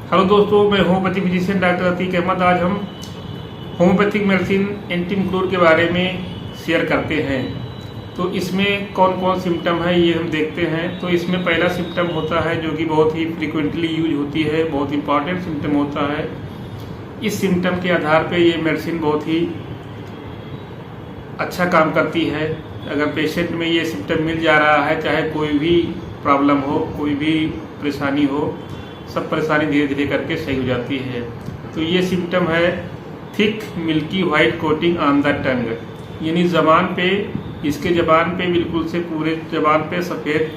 Hello दोस्तों, मैं homeopathic physician doctor Atiq Ahmad. आज हम होम्योपैथिक मेडिसिन एंटीमक्रोड के बारे में शेयर करते हैं। तो इसमें कौन कौन सिम्टम है ये हम देखते हैं। तो इसमें पहला सिम्टम होता है जो कि बहुत ही फ्रीक्वेंटली यूज होती है, बहुत इंपॉर्टेंट सिम्टम होता है। इस सिम्टम के आधार पे ये मेडिसिन बहुत ही अच्छा काम करती है। अगर पेशेंट में ये सिम्टम मिल जा रहा है, चाहे कोई भी प्रॉब्लम हो, कोई भी परेशानी हो, सब परेशानी धीरे धीरे करके सही हो जाती है। तो ये सिम्टम है thick milky white coating on the tongue, यानी ज़बान पे, इसके ज़बान पे बिल्कुल से पूरे ज़बान पे सफ़ेद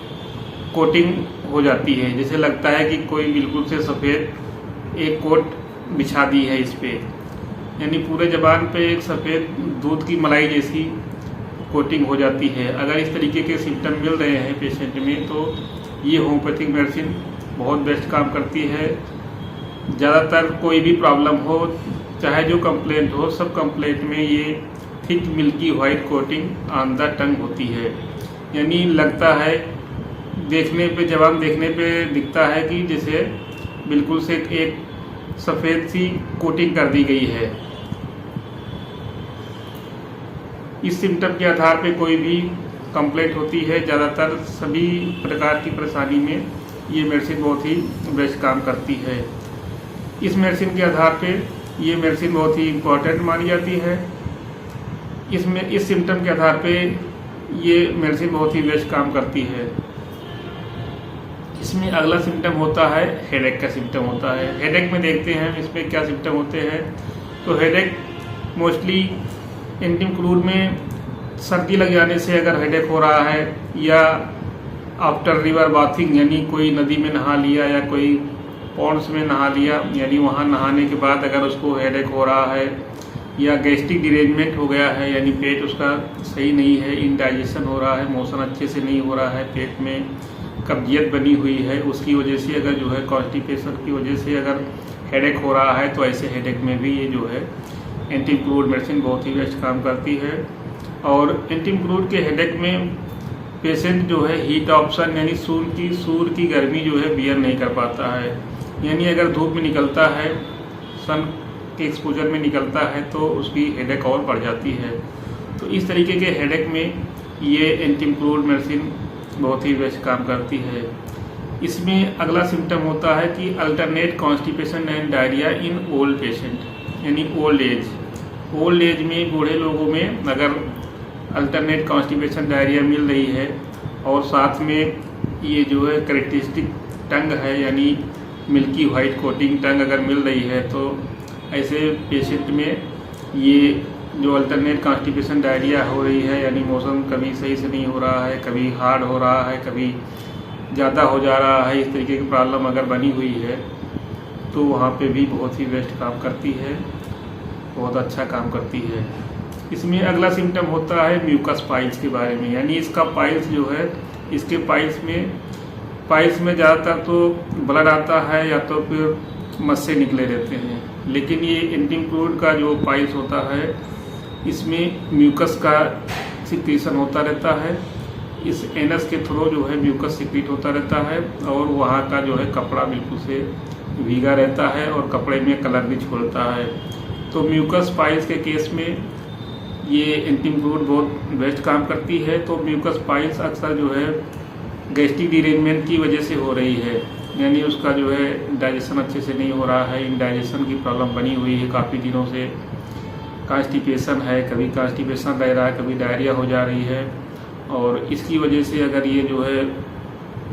कोटिंग हो जाती है। जैसे लगता है कि कोई बिल्कुल से सफ़ेद एक कोट बिछा दी है इस पे, यानी पूरे ज़बान पे एक सफ़ेद दूध की मलाई जैसी कोटिंग हो जाती है। अगर इस तरीके के सिम्टम मिल रहे हैं पेशेंट में तो ये होम्योपैथिक मेडिसिन बहुत बेस्ट काम करती है। ज़्यादातर कोई भी प्रॉब्लम हो, चाहे जो कंप्लेंट हो, सब कंप्लेंट में ये thick milky white coating on the tongue होती है। यानी लगता है देखने पे, जबान देखने पे दिखता है कि जैसे बिल्कुल से एक सफ़ेद सी कोटिंग कर दी गई है। इस सिम्टम के आधार पे कोई भी कंप्लेंट होती है, ज़्यादातर सभी प्रकार की परेशानी में ये मेडिसिन बहुत ही बेस्ट काम करती है। इस मेडिसिन के आधार पे ये मेडिसिन बहुत ही इम्पोर्टेंट मानी जाती है। इसमें इस सिम्टम के आधार पे ये मेडिसिन बहुत ही बेस्ट काम करती है। इसमें अगला सिम्टम होता है हेडेक का सिम्टम होता है। हेडेक में देखते हैं इसमें क्या सिम्टम होते हैं। तो हेडेक मोस्टली एंटीमक्रोड में सर्दी लग जाने से अगर हेडेक हो रहा है, या आफ्टर रिवर बाथिंग, यानी कोई नदी में नहा लिया या कोई पॉन्ड्स में नहा लिया, यानी वहाँ नहाने के बाद अगर उसको हेडेक हो रहा है, या गैस्ट्रिक डिरेंजमेंट हो गया है, यानी पेट उसका सही नहीं है, इनडाइजेशन हो रहा है, मोशन अच्छे से नहीं हो रहा है, पेट में कब्जियत बनी हुई है, उसकी वजह से अगर जो है कॉन्स्टिपेशन की वजह से अगर हेडेक हो रहा है, तो ऐसे हेडेक में भी ये जो है एंटीमक्रोड मेडिसिन बहुत ही बेस्ट काम करती है। और एंटीमक्रोड के हेडेक में पेशेंट जो है हीट ऑप्शन, यानी सूर्य की गर्मी जो है बियर नहीं कर पाता है। यानी अगर धूप में निकलता है, सन के एक्सपोजर में निकलता है, तो उसकी हेडेक और बढ़ जाती है। तो इस तरीके के हेडेक में ये एंटीमक्रोड मेडिसिन बहुत ही बेस्ट काम करती है। इसमें अगला सिम्टम होता है कि alternate constipation and diarrhoea in old patient, यानी ओल्ड एज। ओल्ड एज में, बूढ़े लोगों में अगर अल्टरनेट कॉन्स्टिपेशन डायरिया मिल रही है और साथ में ये जो है करेक्टरिस्टिक टंग है, यानी मिल्की वाइट कोटिंग टंग अगर मिल रही है, तो ऐसे पेशेंट में ये जो अल्टरनेट कॉन्स्टिपेशन डायरिया हो रही है, यानी मोशन कभी सही से नहीं हो रहा है, कभी हार्ड हो रहा है, कभी ज़्यादा हो जा रहा है, इस तरीके की प्रॉब्लम अगर बनी हुई है, तो वहाँ पे भी बहुत ही बेस्ट काम करती है, बहुत अच्छा काम करती है। इसमें अगला सिम्टम होता है म्यूकस पाइल्स के बारे में, यानी इसका पाइल्स जो है, इसके पाइल्स में ज़्यादातर तो ब्लड आता है या तो फिर मस्से निकले रहते हैं। लेकिन ये एंटीमक्रोड का जो पाइल्स होता है, इसमें म्यूकस का सिक्रीशन होता रहता है। इस एनस के थ्रू जो है म्यूकस सिक्रीट होता रहता है, और वहाँ का जो है कपड़ा बिल्कुल से भीगा रहता है और कपड़े में कलर भी छोड़ता है। तो म्यूकस पाइल्स के केस में ये एंटीमक्रोड बहुत बेस्ट काम करती है। तो म्यूकस पाइल्स अक्सर जो है गैस्ट्रिक डिरेंजमेंट की वजह से हो रही है, यानी उसका जो है डाइजेशन अच्छे से नहीं हो रहा है, इनडाइजेशन की प्रॉब्लम बनी हुई है काफ़ी दिनों से, कॉन्स्टिपेशन है, कभी कॉन्स्टिपेशन रह रहा है, कभी डायरिया हो जा रही है, और इसकी वजह से अगर ये जो है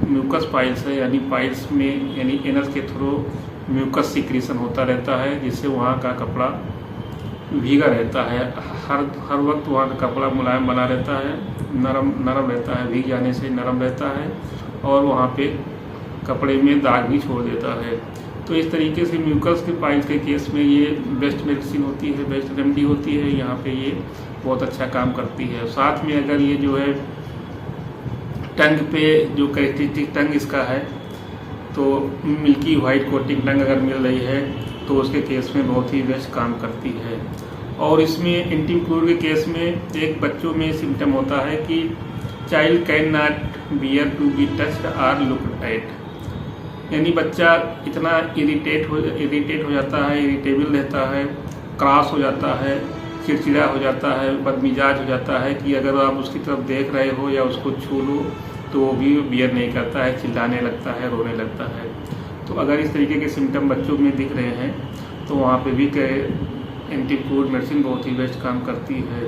म्यूकस पाइल्स है, यानी पाइल्स में, यानी एनस के थ्रू म्यूकस सिक्रीशन होता रहता है, जिससे वहाँ का कपड़ा भीगा रहता है। हर वक्त वहाँ का कपड़ा मुलायम बना रहता है, नरम रहता है, भीग जाने से नरम रहता है, और वहाँ पे कपड़े में दाग भी छोड़ देता है। तो इस तरीके से म्यूकस के पाइल्स के केस में ये बेस्ट मेडिसिन होती है, बेस्ट रेमेडी होती है। यहाँ पे ये बहुत अच्छा काम करती है। साथ में अगर ये जो है टंग पे जो करेक्टरिस्टिक टंग इसका है, तो मिल्की वाइट कोटिंग टंग अगर मिल रही है, तो उसके केस में बहुत ही बेस्ट काम करती है। और इसमें एंटीमक्रोड के केस में एक बच्चों में सिम्टम होता है कि child can not bear to be touched or looked at, यानी बच्चा इतना इरिटेट हो जाता है, इरिटेबल रहता है, क्रॉस हो जाता है, चिड़चिड़ा हो जाता है, बदमिजाज हो जाता है कि अगर आप उसकी तरफ देख रहे हो या उसको छू लो तो वो भी बियर नहीं करता है, चिल्लाने लगता है, रोने लगता है। तो अगर इस तरीके के सिम्टम बच्चों में दिख रहे हैं तो वहाँ पे भी एंटीक्रूड मेडिसिन बहुत ही बेस्ट काम करती है।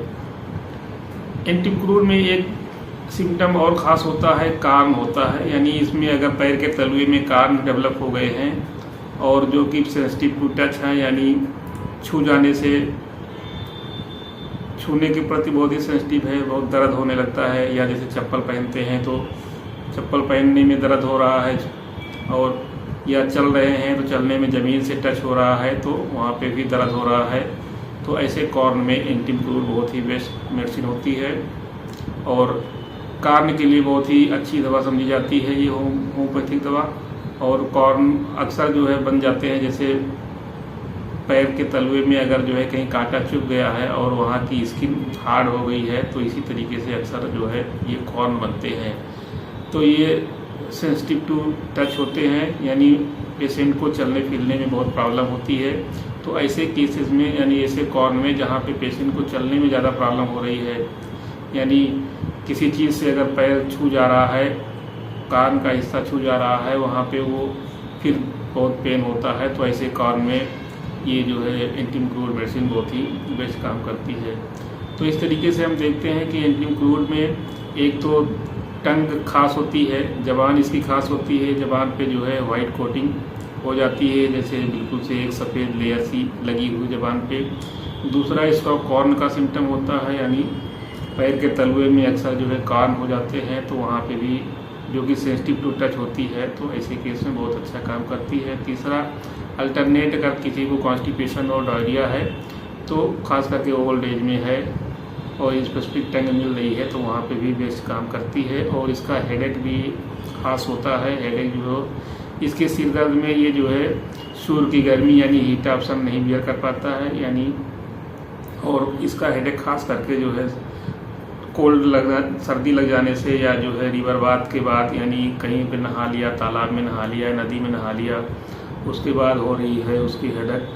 एंटीक्रूड में एक सिम्टम और ख़ास होता है, कार्न होता है, यानी इसमें अगर पैर के तलवे में कार्न डेवलप हो गए हैं और जो कि सेंसिटिव टू टच है, यानी छूने के प्रति बहुत ही सेंसिटिव है, बहुत दर्द होने लगता है, या जैसे चप्पल पहनते हैं तो चप्पल पहनने में दर्द हो रहा है, और या चल रहे हैं तो चलने में ज़मीन से टच हो रहा है तो वहाँ पे भी दर्द हो रहा है। तो ऐसे कॉर्न में एंटीक्रूड बहुत ही बेस्ट मेडिसिन होती है और कार्न के लिए बहुत ही अच्छी दवा समझी जाती है ये होम्योपैथिक दवा। और कॉर्न अक्सर जो है बन जाते हैं, जैसे पैर के तलवे में अगर जो है कहीं कांटा चुभ गया है और वहाँ की स्किन हार्ड हो गई है तो इसी तरीके से अक्सर जो है ये कॉर्न बनते हैं। तो ये सेंसिटिव टू टच होते हैं, यानी पेशेंट को चलने फिरने में बहुत प्रॉब्लम होती है। तो ऐसे केसेस में, यानी ऐसे कॉर्न में जहाँ पे पेशेंट को चलने में ज़्यादा प्रॉब्लम हो रही है, यानी किसी चीज़ से अगर पैर छू जा रहा है, कान का हिस्सा छू जा रहा है, वहाँ पे वो फिर बहुत पेन होता है, तो ऐसे कॉर्न में ये जो है एंटीक्रूड मेडिसिन बहुत ही बेस्ट काम करती है। तो इस तरीके से हम देखते हैं कि एंटीक्रूड में एक तो टंग खास होती है, ज़बान इसकी खास होती है, ज़बान पे जो है वाइट कोटिंग हो जाती है, जैसे बिल्कुल से एक सफ़ेद लेयर सी लगी हुई ज़बान पे। दूसरा इसका कॉर्न का सिम्टम होता है, यानी पैर के तलवे में अक्सर जो है कॉर्न हो जाते हैं, तो वहाँ पे भी जो कि सेंसिटिव टू टच होती है, तो ऐसे केस में बहुत अच्छा काम करती है। तीसरा, अल्टरनेट अगर किसी को कॉन्स्टिपेशन और डायरिया है, तो खास करके ओल्ड एज में है और स्पेसिफिक टंग मिल रही है, तो वहाँ पे भी बेस्ट काम करती है। और इसका हेडेक भी खास होता है। हेडेक जो इसके सिर दर्द में ये जो है सूर्य की गर्मी यानी हीट ऑप्शन नहीं बियर कर पाता है, यानी और इसका हेडेक खास करके जो है सर्दी लग जाने से, या जो है रिवर बाथ के बाद, यानी कहीं पे नहा लिया, तालाब में नहा लिया, नदी में नहा लिया, उसके बाद हो रही है उसकी हेडेक,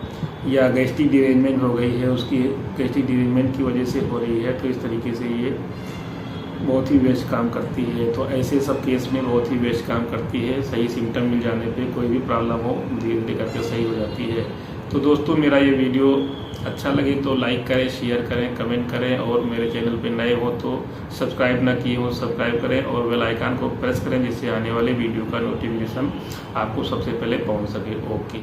या गैस्ट्रिक डिरेंजमेंट हो गई है, उसकी गैस्ट्रिक डिरेंजमेंट की वजह से हो रही है, तो इस तरीके से ये बहुत ही बेस्ट काम करती है। तो ऐसे सब केस में बहुत ही बेस्ट काम करती है। सही सिम्टम मिल जाने पे कोई भी प्रॉब्लम हो धीरे धीरे करके सही हो जाती है। तो दोस्तों, मेरा ये वीडियो अच्छा लगे तो लाइक करें, शेयर करें, कमेंट करें, और मेरे चैनल पे नए हो तो सब्सक्राइब ना किए हो सब्सक्राइब करें और बेल आइकन को प्रेस करें, जिससे आने वाले वीडियो का नोटिफिकेशन आपको सबसे पहले पहुंच सके। ओके।